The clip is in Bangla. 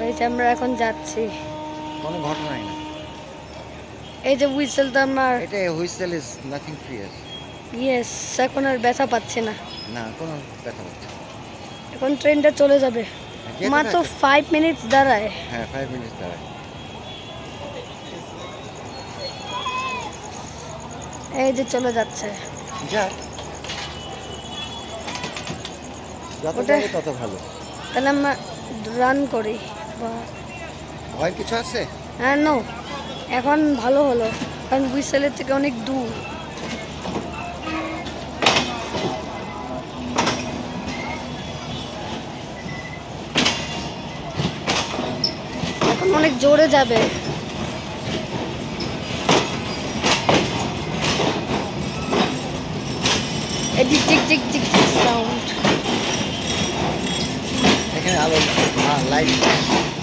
এই যে আমরা এখন যাচ্ছি, কোনো ঘটনাই না। এই যে হুইসেলটা আমার, এটা whistle is nothing fear. Yes, এখন আর ব্যথা পাচ্ছি না। না, কোনো ব্যথা হচ্ছে না। এখন ট্রেনটা চলে যাবে, যেতে মাত্র থাকে। 5 মিনিটস দাঁড়ায়। হ্যাঁ, 5 মিনিট দাঁড়ায়। এই যে চলে যাচ্ছে। যাক, যত ওটা- যাবে তত ভালো। তাহলে আমরা রান করি। ভয় কিছু আছে? হ্যাঁ, নো, এখন ভালো হলো, কারণ হুইসেলের থেকে অনেক দূর। এখন অনেক জোরে যাবে। এই যে জিক জিক জিক জিক সাউন্ড। এখানে আলো লাইট